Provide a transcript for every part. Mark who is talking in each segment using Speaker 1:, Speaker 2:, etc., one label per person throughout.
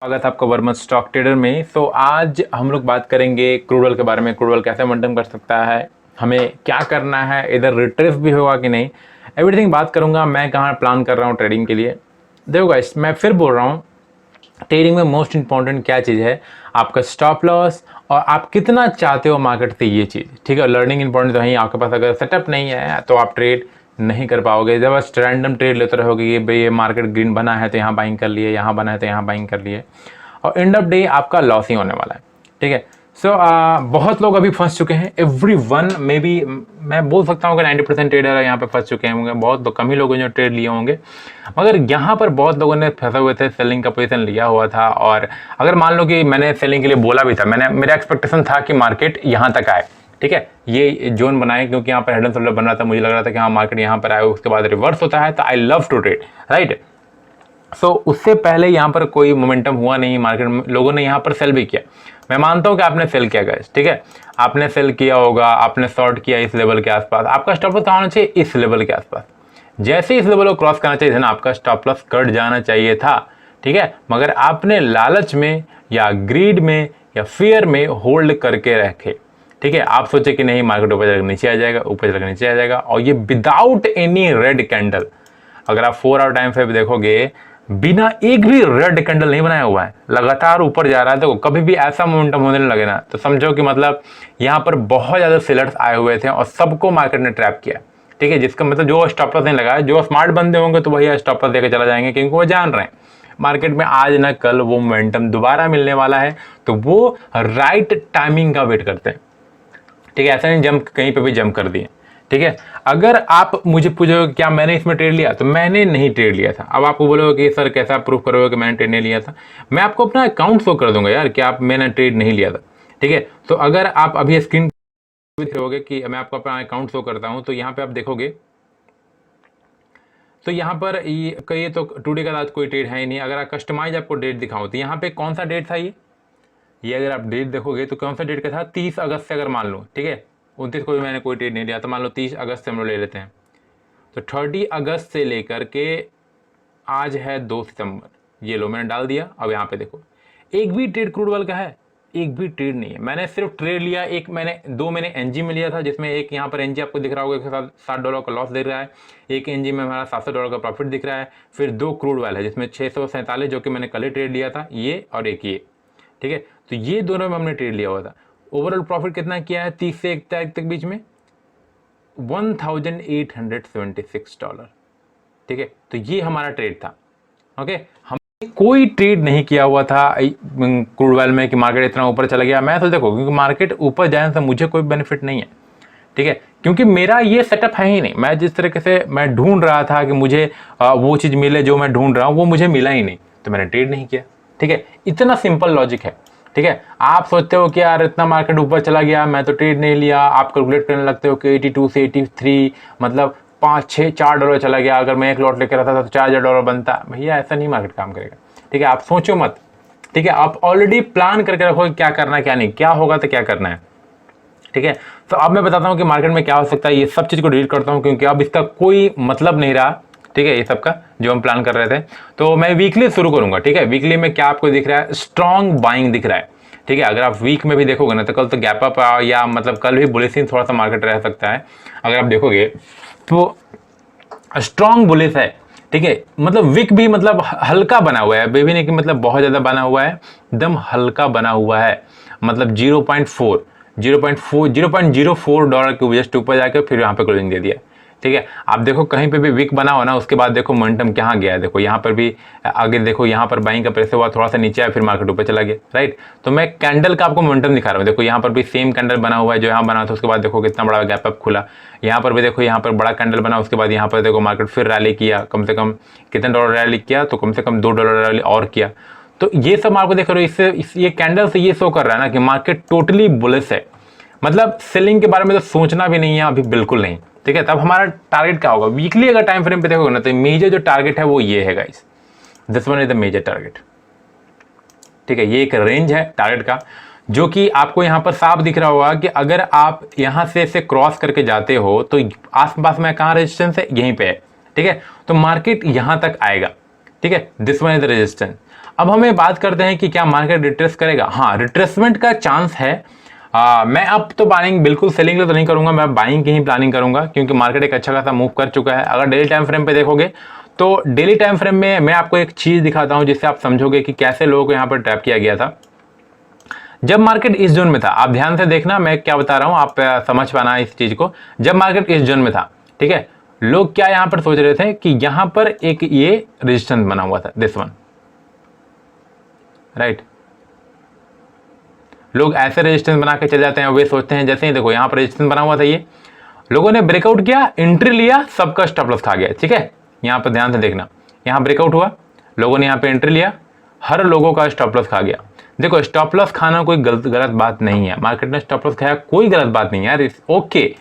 Speaker 1: स्वागत है आपका वर्मा स्टॉक ट्रेडर में। तो आज हम लोग बात करेंगे क्रूड ऑयल के बारे में। क्रूड ऑयल कैसे मेंटेन कर सकता है, हमें क्या करना है, इधर रिट्रेस भी होगा कि नहीं, एवरीथिंग बात करूंगा। मैं कहाँ प्लान कर रहा हूँ ट्रेडिंग के लिए। देखो गाइस, मैं फिर बोल रहा हूँ, ट्रेडिंग में मोस्ट इंपॉर्टेंट क्या चीज़ है, आपका स्टॉप लॉस और आप कितना चाहते हो मार्केट से, ये चीज़ ठीक है। लर्निंग इंपॉर्टेंट तो है ही। आपके पास अगर सेटअप नहीं है तो आप ट्रेड नहीं कर पाओगे। जब बस रैंडम ट्रेड लेते रहोगे, ये भाई ये मार्केट ग्रीन बना है तो यहाँ बाइंग कर लिए, यहाँ बना है तो यहाँ बाइंग कर लिए, और एंड ऑफ डे आपका लॉस ही होने वाला है। ठीक है। सो बहुत लोग अभी फंस चुके हैं। एवरीवन मे बी, मैं बोल सकता हूँ कि 90% ट्रेडर यहाँ पे फंस चुके होंगे। बहुत तो कम ही लोगों ने जो ट्रेड लिए होंगे, मगर यहाँ पर बहुत लोगों ने फंसे हुए थे, सेलिंग का पोजीशन लिया हुआ था। और अगर मान लो कि मैंने सेलिंग के लिए बोला भी था, मेरा एक्सपेक्टेशन था कि मार्केट यहाँ तक आए, ठीक है, ये जोन बनाए, क्योंकि यहाँ पर हेड एंड शोल्डर बन रहा था। मुझे लग रहा था कि हाँ मार्केट यहाँ पर आए, उसके बाद रिवर्स होता है तो I love to trade, right. So उससे पहले यहाँ पर कोई मोमेंटम हुआ नहीं मार्केट में, लोगों ने यहाँ पर सेल भी किया। मैं मानता हूँ कि आपने सेल किया गाइस, ठीक है, आपने सेल किया होगा, आपने शॉर्ट किया इस लेवल के आसपास। आपका स्टॉप लॉस कहाँ होना चाहिए, इस लेवल के आसपास। जैसे ही इस लेवल को क्रॉस करना चाहिए था ना, आपका स्टॉप लॉस कट जाना चाहिए था, ठीक है। मगर आपने लालच में या ग्रीड में या फियर में होल्ड करके रखे, ठीक है। आप सोचे कि नहीं मार्केट ऊपर चलकर नीचे आ जाएगा, ऊपर चलकर नीचे आ जाएगा, और ये विदाउट एनी रेड कैंडल। अगर आप 4 आवर टाइम फ्रेम देखोगे, बिना एक भी रेड कैंडल नहीं बनाया हुआ है, लगातार ऊपर जा रहा है। तो कभी भी ऐसा मोमेंटम होने लगे ना, तो समझो कि मतलब यहाँ पर बहुत ज़्यादा सेलर्स आए हुए थे और सबको मार्केट ने ट्रैप किया, ठीक है। जिसका मतलब जो स्टॉप लॉस नहीं लगाया, जो स्मार्ट बंदे होंगे तो वही स्टॉप लॉस देकर चला जाएंगे, क्योंकि वो जान रहे हैं मार्केट में आज ना कल वो मोमेंटम दोबारा मिलने वाला है। तो वो राइट टाइमिंग का वेट करते हैं, ठीक है। ऐसा नहीं जंप कहीं पे भी जंप कर दिए, ठीक है। अगर आप मुझे पूछोगे क्या मैंने इसमें ट्रेड लिया, तो मैंने नहीं ट्रेड लिया था। अब आपको बोलोगे कि सर कैसा प्रूफ करोगे कि मैंने ट्रेड नहीं लिया था। मैं आपको अपना अकाउंट शो कर दूंगा यार कि आप मैंने ट्रेड नहीं लिया था, ठीक है। तो अगर आप अभी स्क्रीन रहोगे कि मैं आपको अपना अकाउंट शो करता हूं, तो यहाँ पे आप देखोगे तो यहाँ पर ये कहिए तो टुडे का आज कोई ट्रेड है ही नहीं। अगर आप कस्टमाइज आपको डेट दिखाऊं तो यहाँ पे कौन सा डेट था, ये अगर आप डेट देखोगे तो कौन सा डेट का था, 30 अगस्त से अगर मान लो, ठीक है। 29 को भी मैंने कोई ट्रेड नहीं लिया, तो मान लो 30 अगस्त से हम लोग ले लेते हैं। तो 30 अगस्त से लेकर के आज है 2 सितंबर, ये लो मैंने डाल दिया। अब यहाँ पे देखो, एक भी ट्रेड क्रूड ऑयल का है, एक भी ट्रेड नहीं है। मैंने सिर्फ ट्रेड लिया एक, दो मैंने एनजी में लिया था, जिसमें एक यहाँ पर एनजी आपको दिख रहा होगा कि $60 का लॉस दिख रहा है, एक एनजी में हमारा $700 का प्रॉफिट दिख रहा है। फिर 2 क्रूड ऑयल है जिसमें 647 जो कि मैंने कल ही ट्रेड लिया था, ये और एक ये, ठीक है। तो ये दोनों में हमने ट्रेड लिया हुआ था। ओवरऑल प्रॉफिट कितना किया है 30 से 1 तारीख तक बीच में, $1876, ठीक है। तो ये हमारा ट्रेड था, ओके। हमने कोई ट्रेड नहीं किया हुआ था क्रूड ऑयल में कि मार्केट इतना ऊपर चला गया। मैं तो देखो, क्योंकि मार्केट ऊपर जाने से मुझे कोई बेनिफिट नहीं है, ठीक है, क्योंकि मेरा ये सेटअप है ही नहीं। मैं जिस तरीके से मैं ढूंढ रहा था कि मुझे वो चीज़ मिले जो मैं ढूंढ रहा हूँ, वो मुझे मिला ही नहीं, तो मैंने ट्रेड नहीं किया, ठीक है। इतना सिंपल लॉजिक है, ठीक है। आप सोचते हो कि यार इतना मार्केट ऊपर चला गया, मैं तो ट्रेड नहीं लिया। आप कैलकुलेट करने लगते हो कि 82 से 83 मतलब 4 डॉलर चला गया। अगर मैं एक लॉट लेकर आता था तो $4000 बनता। भैया ऐसा नहीं मार्केट काम करेगा, ठीक है। आप सोचो मत, ठीक है। आप ऑलरेडी प्लान करके रखो क्या करना है क्या नहीं, क्या होगा तो क्या करना है, ठीक है। तो अब मैं बताता हूँ कि मार्केट में क्या हो सकता है। ये सब चीज़ को डिलीट करता हूँ क्योंकि अब इसका कोई मतलब नहीं रहा, ठीक है, ये सब का जो हम प्लान कर रहे थे। तो मैं वीकली शुरू करूंगा, ठीक है। वीकली में क्या आपको दिख रहा है, स्ट्रॉन्ग बाइंग दिख रहा है, ठीक है। अगर आप वीक में भी देखोगे ना, तो कल तो गैप अप या मतलब कल भी बुलिश थोड़ा सा मार्केट रह सकता है। अगर आप देखोगे तो स्ट्रॉन्ग बुलिश है, ठीक है। मतलब विक भी मतलब हल्का बना हुआ है, बेबी ने कि मतलब बहुत ज़्यादा बना हुआ है, एकदम हल्का बना हुआ है। मतलब 0.04 डॉलर के जस्ट ऊपर जाकर फिर यहाँ पे क्लोजिंग दे दिया, ठीक है। आप देखो कहीं पे भी विक बना हो ना, उसके बाद देखो मोमेंटम कहाँ गया है। देखो यहाँ पर भी आगे देखो, यहाँ पर बाइंग का प्रेशर हुआ, थोड़ा सा नीचे आया, फिर मार्केट ऊपर चला गया, राइट। तो मैं कैंडल का आपको मोमेंटम दिखा रहा हूँ। देखो यहाँ पर भी सेम कैंडल बना हुआ है जो यहाँ बना था, उसके बाद देखो कितना बड़ा गैप अप खुला। यहाँ पर भी देखो, यहाँ पर बड़ा कैंडल बना, उसके बाद यहाँ पर देखो मार्केट फिर रैली किया। कम से कम कितने डॉलर रैली किया, तो कम से कम $2 रैली और किया। तो ये सब आपको देख रहे हो, इससे ये कैंडल से ये शो कर रहा है ना कि मार्केट टोटली बुलिश है। मतलब सेलिंग के बारे में तो सोचना भी नहीं है अभी, बिल्कुल नहीं, ठीक है। तब हमारा टारगेट क्या होगा, वीकली अगर टाइम फ्रेम पे देखोगे ना, तो मेजर जो टारगेट है वो ये है guys, this one is the major target, ठीक है। ये एक रेंज है टारगेट का, जो कि आपको यहाँ पर साफ दिख रहा होगा कि अगर आप यहाँ से इसे क्रॉस करके जाते हो तो आसपास में कहाँ रेजिस्टेंस है, यहीं पे है, ठीक है। तो मार्केट यहाँ तक आएगा, ठीक है, this one is the resistance. अब हमें बात करते हैं कि क्या मार्केट रिट्रेस करेगा। हाँ, रिट्रेसमेंट का चांस है। मैं अब तो प्लानिंग बिल्कुल सेलिंग तो नहीं करूंगा, मैं बाइंग की ही प्लानिंग करूंगा, क्योंकि मार्केट एक अच्छा खासा मूव कर चुका है। अगर डेली टाइम फ्रेम पे देखोगे तो डेली टाइम फ्रेम में मैं आपको एक चीज दिखाता हूं जिससे आप समझोगे कि कैसे लोगों को यहाँ पर ट्रैप किया गया था। जब मार्केट इस जोन में था, आप ध्यान से देखना मैं क्या बता रहा हूं, आप समझ पाना इस चीज को। जब मार्केट इस जोन में था, ठीक है, लोग क्या यहां पर सोच रहे थे कि यहां पर एक ये रेजिस्टेंस बना हुआ था, दिस वन, राइट। लोग ऐसे रेजिस्टेंस बना के चले जाते हैं, वे सोचते हैं जैसे ही देखो यहां पर रेजिस्टेंस बना हुआ था, ये लोगों ने ब्रेकआउट किया, एंट्री लिया, सबका स्टॉप लॉस खा गया, ठीक है। यहां पर ध्यान से देखना, यहां ब्रेकआउट हुआ, लोगों ने यहां पे एंट्री लिया, हर लोगों का स्टॉप लॉस खा गया। देखो, स्टॉप लॉस खाना कोई गलत बात नहीं है, मार्केट ने स्टॉप लॉस खाया कोई गलत बात नहीं है यार, ओके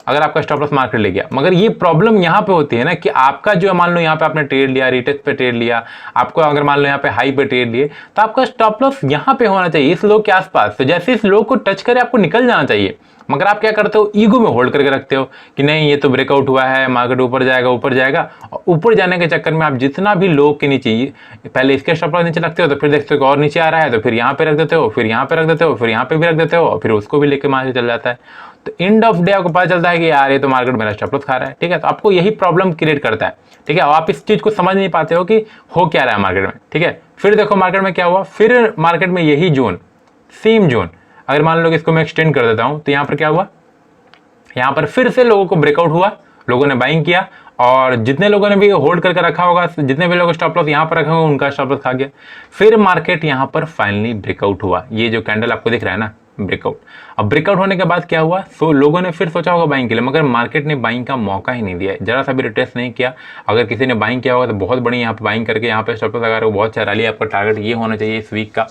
Speaker 1: अगर आपका स्टॉप लॉस मार्केट ले गया। मगर ये प्रॉब्लम यहाँ पे होती है ना कि आपका जो मान लो यहाँ पे आपने ट्रेड लिया, रिटेस्ट पे ट्रेड लिया, आपको अगर मान लो यहाँ पे हाई पे ट्रेड लिए, तो आपका स्टॉप लॉस यहाँ पे होना चाहिए, इस लो के आसपास। तो जैसे इस लो को टच करे आपको निकल जाना चाहिए, मगर आप क्या करते हो, ईगो में होल्ड करके रखते हो कि नहीं ये तो ब्रेकआउट हुआ है, मार्केट ऊपर जाएगा ऊपर जाएगा। और ऊपर जाने के चक्कर में आप जितना भी लो के नीचे, पहले इसके स्टॉप लॉस नीचे रखते हो, तो फिर देखते हो कि और नीचे आ रहा है, तो फिर यहाँ पे रख देते हो, फिर यहाँ पे रख देते हो, फिर यहाँ पे भी रख देते हो, और फिर उसको भी लेके मार्केट चल जाता है। तो एंड ऑफ डे आपको पता चलता है कि यार ये तो मार्केट मेरा स्टॉप लॉस खा रहा है, ठीक है। तो आपको यही प्रॉब्लम क्रिएट करता है, ठीक है। और आप इस चीज को समझ नहीं पाते हो कि हो क्या रहा है मार्केट में, ठीक है। फिर देखो मार्केट में क्या हुआ, फिर मार्केट में यही जोन, सेम जोन, अगर मान लो कि इसको मैं एक्सटेंड कर देता हूं, तो यहां पर क्या हुआ, यहां पर फिर से लोगों को ब्रेकआउट हुआ, लोगों ने बाइंग किया, और जितने लोगों ने भी होल्ड करके रखा होगा, जितने भी लोगों स्टॉप लॉस यहां पर रखा होगा, उनका स्टॉप लॉस खा गया। फिर मार्केट यहां पर फाइनली ब्रेकआउट हुआ, ये जो कैंडल आपको दिख रहा है ना, ब्रेकआउट। अब ब्रेकआउट होने के बाद क्या हुआ, सो लोगों ने फिर सोचा होगा बाइंग के लिए, मगर मार्केट ने बाइंग का मौका ही नहीं दिया, जरा सा भी रिटेस्ट नहीं किया। अगर किसी ने बाइंग किया होगा तो बहुत बड़ी यहाँ पे बाइंग करके यहाँ पे स्टॉप लॉस लगा रहे हो, बहुत अच्छा रैली। आपका टारगेट ये होना चाहिए इस वीक का,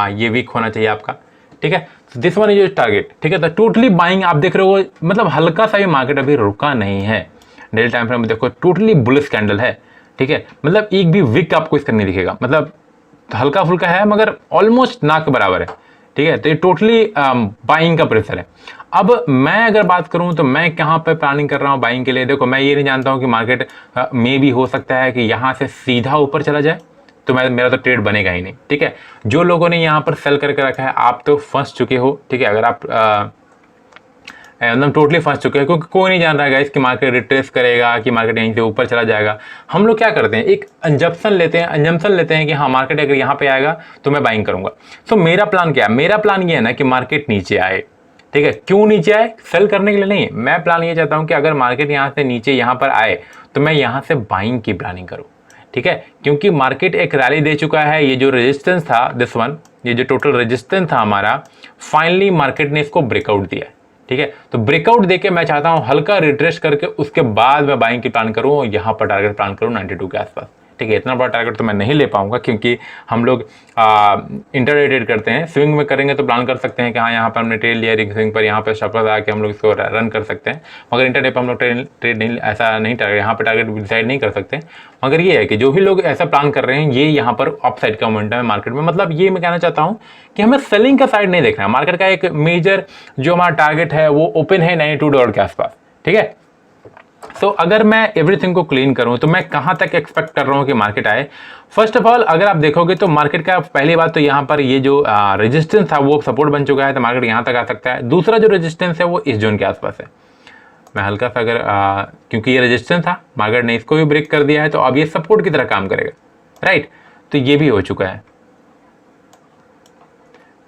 Speaker 1: ये वीक होना चाहिए आपका, ठीक है। दिस वन इज टारगेट, ठीक है। तो टोटली बाइंग आप देख रहे हो, मतलब हल्का सा भी मार्केट अभी रुका नहीं है। डेली टाइम फ्रेम में देखो टोटली बुलिश कैंडल है, ठीक है। मतलब एक भी विक आपको इसका नहीं दिखेगा, मतलब हल्का फुल्का है मगर ऑलमोस्ट ना के बराबर है, ठीक है। तो ये टोटली बाइंग का प्रेशर है। अब मैं अगर बात करूं तो मैं कहां पे प्लानिंग कर रहा हूं बाइंग के लिए। देखो, मैं ये नहीं जानता हूं कि मार्केट में भी हो सकता है कि यहां से सीधा ऊपर चला जाए, तो मेरा तो ट्रेड बनेगा ही नहीं, ठीक है। जो लोगों ने यहाँ पर सेल करके रखा है, आप तो फंस चुके हो, ठीक है। अगर आप एकदम टोटली फंस चुके हैं, क्योंकि कोई नहीं जान रहा है गाइस कि मार्केट रिट्रेस करेगा, कि मार्केट यहीं से ऊपर चला जाएगा। हम लोग क्या करते हैं, एक अंजम्पशन लेते हैं कि हाँ मार्केट अगर यहाँ पे आएगा तो मैं बाइंग करूंगा। तो मेरा प्लान क्या है, मेरा प्लान ये है ना कि मार्केट नीचे आए, ठीक है। क्यों नीचे आए, सेल करने के लिए नहीं, मैं प्लान ये चाहता हूँ कि अगर मार्केट यहाँ से नीचे यहाँ पर आए तो मैं यहाँ से बाइंग की प्लानिंग करूँ, ठीक है। क्योंकि मार्केट एक रैली दे चुका है, ये जो रेजिस्टेंस था दिस वन, ये जो टोटल रेजिस्टेंस था हमारा, फाइनली मार्केट ने इसको ब्रेकआउट दिया है, ठीक है। तो ब्रेकआउट देके मैं चाहता हूं हल्का रिट्रेस करके उसके बाद मैं बाइंग की प्लान करूं, यहां पर टारगेट प्लान करूं 92 के आसपास, ठीक है। इतना बड़ा टारगेट तो मैं नहीं ले पाऊंगा, क्योंकि हम लोग इंटरडे ट्रेड करते हैं। स्विंग में करेंगे तो प्लान कर सकते हैं कि हाँ यहाँ पर हमने ट्रेड लिया, रिंग स्विंग पर यहाँ पर स्टॉप लॉस आके हम लोग इसको रन कर सकते हैं। मगर इंटरडे पर हम लोग ट्रेड नहीं, ऐसा नहीं टारगेट, यहाँ पर टारगेट डिसाइड नहीं कर सकते। मगर ये है कि जो भी लोग ऐसा प्लान कर रहे हैं, ये यहाँ पर अप साइड का मोमेंटम है मार्केट में। मतलब ये मैं कहना चाहता हूँ कि हमें सेलिंग का साइड नहीं देखना है। मार्केट का एक मेजर जो हमारा टारगेट है वो ओपन है $92 के आसपास, ठीक है। तो अगर मैं एवरीथिंग को क्लीन करूं तो मैं कहां तक एक्सपेक्ट कर रहा हूं कि मार्केट आए। फर्स्ट ऑफ ऑल अगर आप देखोगे तो मार्केट का पहली बात तो यहां पर ये जो रेजिस्टेंस था वो सपोर्ट बन चुका है, तो मार्केट यहां तक आ सकता है। दूसरा जो रेजिस्टेंस है वो इस जोन के आसपास है। मैं हल्का सा अगर क्योंकि ये रेजिस्टेंस था, मार्केट ने इसको भी ब्रेक कर दिया है, तो अब ये सपोर्ट की तरह काम करेगा, राइट। तो ये भी हो चुका है।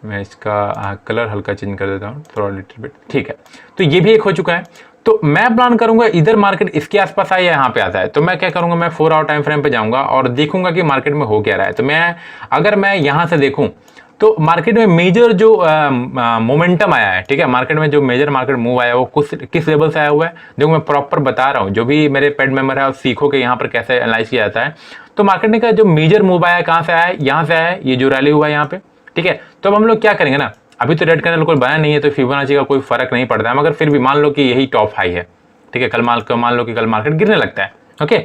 Speaker 1: मैं इसका कलर हल्का चेंज कर देता हूँ थोड़ा लिटिल बिट, ठीक है। तो ये भी एक हो चुका है। तो मैं प्लान करूंगा इधर मार्केट इसके आसपास आए या यहाँ पे आता है, तो मैं क्या करूंगा, मैं 4 आवर टाइम फ्रेम पे जाऊंगा और देखूंगा कि मार्केट में हो क्या रहा है। तो अगर मैं यहाँ से देखूं तो मार्केट में मेजर जो मोमेंटम आया है, ठीक है, मार्केट में जो मेजर मार्केट मूव आया है वो किस लेवल से आया हुआ है, देखो मैं प्रॉपर बता रहा हूँ। जो भी मेरे पेड मेंबर है और सीखो कि यहाँ पर कैसे एनालाइज किया जाता है। तो मार्केट ने का जो मेजर मूव आया है कहाँ से आया है, यहाँ से आया है, ये जो रैली हुआ है यहाँ पे, ठीक है। तो अब हम लोग क्या करेंगे ना, अभी तो रेड कैंडल कोई बना नहीं है, तो फिबोनाची का कोई फर्क नहीं पड़ता है, मगर फिर भी मान लो कि यही टॉप हाई है, ठीक है। मान लो कि कल मार्केट गिरने लगता है, ओके।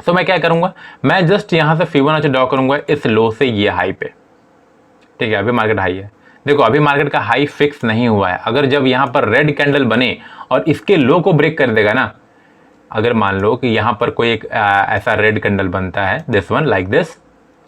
Speaker 1: तो मैं क्या करूंगा, मैं जस्ट यहां से फिबोनाची ड्रॉ करूंगा इस लो से ये हाई पे, ठीक है। अभी मार्केट हाई है, देखो अभी मार्केट का हाई फिक्स नहीं हुआ है। अगर जब यहां पर रेड कैंडल बने और इसके लो को ब्रेक कर देगा ना, अगर मान लो कि यहां पर कोई एक ऐसा रेड कैंडल बनता है, दिस वन लाइक दिस,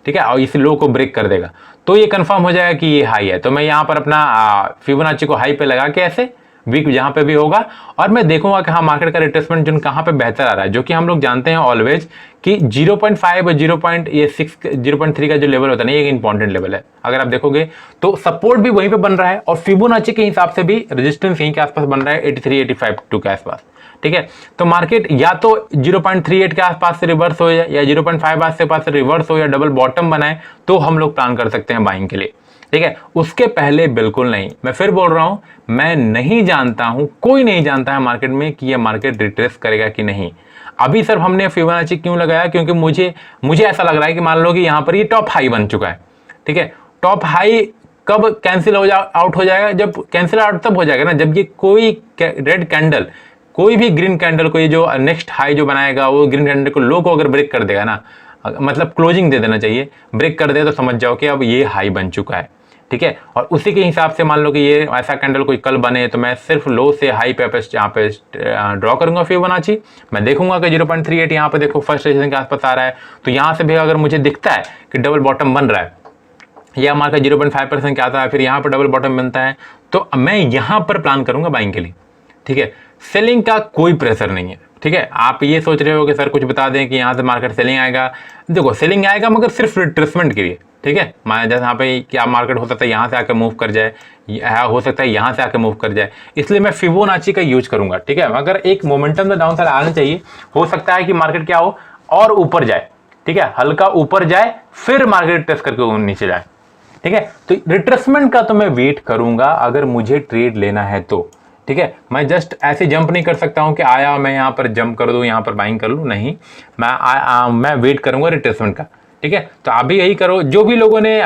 Speaker 1: ठीक है, और इस लो को ब्रेक कर देगा तो ये कंफर्म हो जाएगा कि ये हाई है। तो मैं यहाँ पर अपना फिबोनाची को हाई पे लगा के ऐसे वीक जहाँ पे भी होगा और मैं देखूंगा कि हाँ मार्केट का रिट्रेसमेंट जोन कहाँ पे बेहतर आ रहा है, जो कि हम लोग जानते हैं ऑलवेज कि 0.5 और 0.3 का जो लेवल होता है ना, ये एक इंपॉर्टेंट लेवल है। अगर आप देखोगे तो सपोर्ट भी वहीं पे बन रहा है और फिबोनाची के हिसाब से भी रेजिस्टेंस यहीं के आसपास बन रहा है 83-85 के आसपास। ठीक है, तो मार्केट या तो 0.38 के आसपास से रिवर्स हो या 0.5 के पास से रिवर्स हो या डबल बॉटम बनाए तो हम लोग प्लान कर सकते हैं बाइंग के लिए। ठीक है, उसके पहले बिल्कुल नहीं। मैं फिर बोल रहा हूं, मैं नहीं जानता हूं, कोई नहीं जानता है मार्केट में कि यह मार्केट रिट्रेस करेगा कि नहीं। अभी सिर्फ हमने फिबोनाची क्यों लगाया, क्योंकि मुझे ऐसा लग रहा है कि मान लो कि यहां पर ये टॉप हाई बन चुका है। ठीक है, टॉप हाई कब कैंसिल आउट हो जाएगा, जब कैंसिल आउट तब हो जाएगा ना जब ये कोई रेड कैंडल, कोई भी ग्रीन कैंडल को, ये जो नेक्स्ट हाई जो बनाएगा वो ग्रीन कैंडल को लो को अगर ब्रेक कर देगा ना, मतलब क्लोजिंग दे देना चाहिए, ब्रेक कर दे तो समझ जाओ कि अब ये हाई बन चुका है। ठीक है, और उसी के हिसाब से मान लो कि ये ऐसा कैंडल कोई कल बने तो मैं सिर्फ लो से हाई पे यहाँ पे ड्रॉ करूंगा फिबोनाची। मैं देखूंगा कि 0.38 यहाँ पे देखो फर्स्ट रेजिस्टेंस के आसपास आ रहा है, तो यहाँ से भी अगर मुझे दिखता है कि डबल बॉटम बन रहा है या मार्केट 0.5% के आता है, फिर यहाँ पर डबल बॉटम बनता है, तो मैं यहाँ पर प्लान करूंगा बाइंग के लिए। ठीक है, सेलिंग का कोई प्रेशर नहीं है। ठीक है, आप ये सोच रहे हो कि सर कुछ बता दें कि यहाँ से मार्केट सेलिंग आएगा, देखो सेलिंग आएगा मगर सिर्फ रिट्रेसमेंट के लिए। ठीक है, मैं जैसे यहाँ पे क्या मार्केट हो सकता है यहाँ से आकर मूव कर जाए, हो सकता है यहाँ से आकर मूव कर जाए, इसलिए मैं फिबोनाची का यूज करूंगा। ठीक है, अगर एक मोमेंटम तो डाउन साइड आना चाहिए, हो सकता है कि मार्केट क्या हो और ऊपर जाए। ठीक है, हल्का ऊपर जाए फिर मार्केट टेस्ट करके नीचे जाए। ठीक है, तो रिट्रेसमेंट का तो मैं वेट करूंगा अगर मुझे ट्रेड लेना है तो। ठीक है, मैं जस्ट ऐसे जंप नहीं कर सकता हूं कि आया मैं यहां पर जंप कर दूं, यहां पर बाइंग कर लूं, नहीं, मैं वेट करूंगा रिट्रेसमेंट का। ठीक है, तो आप भी यही करो। जो भी लोगों ने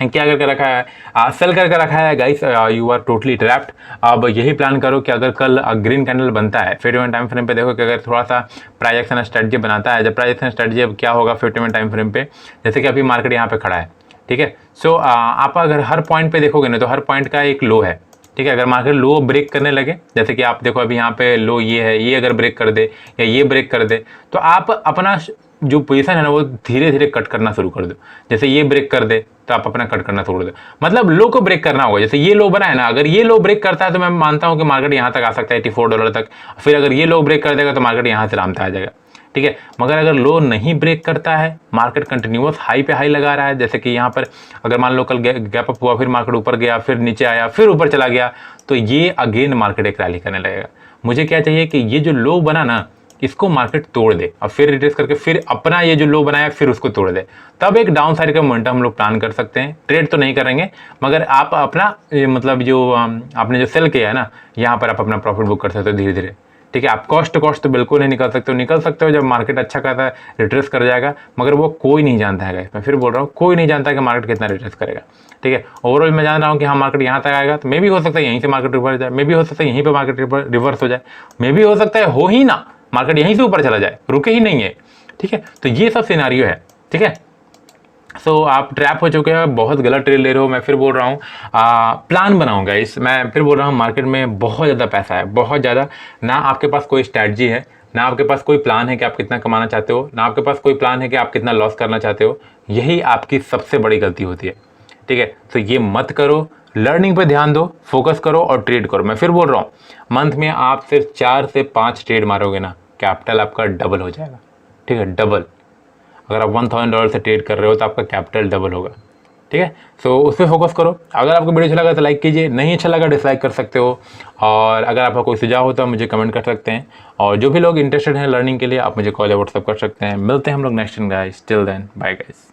Speaker 1: क्या करके रखा है, सेल करके रखा है, guys you are totally trapped. अब यही प्लान करो कि अगर कल ग्रीन कैंडल बनता है 51 टाइम फ्रेम पे, देखो कि अगर थोड़ा सा प्राइस एक्शन स्ट्रेटजी बनाता है, जब प्राइस एक्शन स्ट्रेटजी अब क्या होगा 51 टाइम फ्रेम पे, जैसे कि अभी मार्केट यहाँ पे खड़ा है। ठीक है, सो आप अगर हर पॉइंट पे देखोगे ना तो हर पॉइंट का एक लो है। ठीक है, अगर मार्केट लो ब्रेक करने लगे, जैसे कि आप देखो अभी यहाँ पे लो ये है, ये अगर ब्रेक कर दे या ये ब्रेक कर दे तो आप अपना जो पोजीशन है ना वो धीरे धीरे कट करना शुरू कर दो। जैसे ये ब्रेक कर दे तो आप अपना कट करना छोड़ दो, मतलब लो को ब्रेक करना होगा। जैसे ये लो बना है ना, अगर ये लो ब्रेक करता है तो मैं मानता हूँ कि मार्केट यहाँ तक आ सकता है $84 तक, फिर अगर ये लो ब्रेक कर देगा तो मार्केट यहाँ से आराम से आ जाएगा। ठीक है, मगर अगर लो नहीं ब्रेक करता है, मार्केट कंटिन्यूअस हाई पे हाई लगा रहा है, जैसे कि यहाँ पर अगर मान लो कल गैप अप हुआ, फिर मार्केट ऊपर गया, फिर नीचे आया, फिर ऊपर चला गया, तो ये अगेन मार्केट एक रैली करने लगेगा। मुझे क्या चाहिए कि ये जो लो बना ना इसको मार्केट तोड़ दे और फिर रिट्रेस करके फिर अपना ये जो लो बनाया फिर उसको तोड़ दे, तब एक डाउन साइड का मोमेंटम हम लोग प्लान कर सकते हैं। ट्रेड तो नहीं करेंगे मगर आप अपना मतलब जो आपने जो सेल किया है ना, यहाँ पर आप अपना प्रॉफिट बुक कर सकते हो धीरे धीरे। ठीक है, आप कॉस्ट तो बिल्कुल नहीं निकल सकते हो जब मार्केट अच्छा करता है, रिट्रेस कर जाएगा, मगर वो कोई नहीं जानता है। मैं फिर बोल रहा हूँ, कोई नहीं जानता कि मार्केट कितना रिट्रेस करेगा। ठीक है, ओवरऑल मैं जान रहा हूँ कि हाँ मार्केट यहाँ तक आएगा, तो मे भी हो सकता है यहीं से मार्केट रिवर्स जाए, मे भी हो सकता है यहीं पे मार्केट रिवर्स हो जाए, मे भी हो सकता है हो ही ना, मार्केट यहीं से ऊपर चला जाए, रुके ही नहीं है। ठीक है, तो ये सब सिनेरियो है। ठीक है, सो आप ट्रैप हो चुके हैं, बहुत गलत ट्रेड ले रहे हो। मैं फिर बोल रहा हूँ प्लान बनाऊंगा इस, मैं फिर बोल रहा हूँ मार्केट में बहुत ज़्यादा पैसा है, बहुत ज़्यादा। ना आपके पास कोई स्ट्रैटेजी है, ना आपके पास कोई प्लान है कि आप कितना कमाना चाहते हो, ना आपके पास कोई प्लान है कि आप कितना लॉस करना चाहते हो। यही आपकी सबसे बड़ी गलती होती है। ठीक है, तो ये मत करो, लर्निंग पे ध्यान दो, फोकस करो और ट्रेड करो। मैं फिर बोल रहा हूँ, मंथ में आप सिर्फ 4 से 5 ट्रेड मारोगे ना, कैपिटल आपका डबल हो जाएगा। ठीक है, डबल। अगर आप $1000 से ट्रेड कर रहे हो तो आपका कैपिटल डबल होगा। ठीक है, सो उस पर फोकस करो। अगर आपको वीडियो अच्छा लगा तो लाइक कीजिए, नहीं अच्छा लगा डिसलाइक कर सकते हो, और अगर आपका कोई सुझाव हो तो मुझे कमेंट कर सकते हैं। और जो भी लोग इंटरेस्टेड हैं लर्निंग के लिए, आप मुझे कॉल या व्हाट्सअप कर सकते हैं। मिलते हैं हम लोग next time guys, till then bye guys.